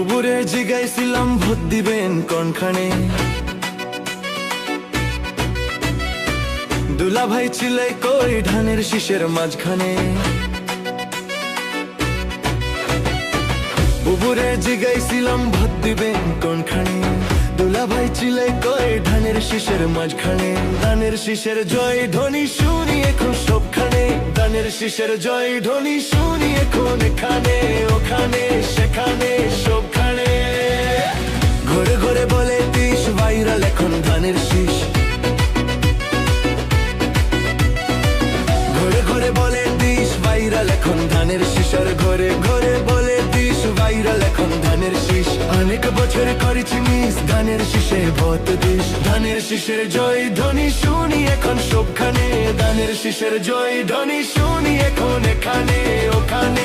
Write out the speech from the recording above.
বুবুরে জিগাইছিলাম vote দিবেন কোনখানে, দুলা ভাই ছিলে কই ধানের শীষের মাঝখানে। বুবুরে জিগাইছিলাম ভোট দিবেন কোনখানে, দুলা ভাই ছিলে কই ধানের শীষের মাঝখানে। ধানের শীষের জয় ধ্বনি শুনি এখন সবখানে, ধানের শীষের জয় ধ্বনি শুনি এখন এখানে ওখানে সেখানে সবখানে। ঘরে ঘরে বলে দিস ভাইরাল এখন ধানের শীষ, ঘরে ঘরে বলে দিস ভাইরাল এখন ধানের শীষ। আর ঘরে ঘরে বলে দিস ভাইরাল এখন ধানের শীষ। অনেক বছর করেছি মিস ধানের শীষে ভোট দিস, ধানের শীষের জয় ধ্বনি শুনি এখন সবখানে, ধানের শীষের জয় ধ্বনি শুনি এখন এখানে ওখানে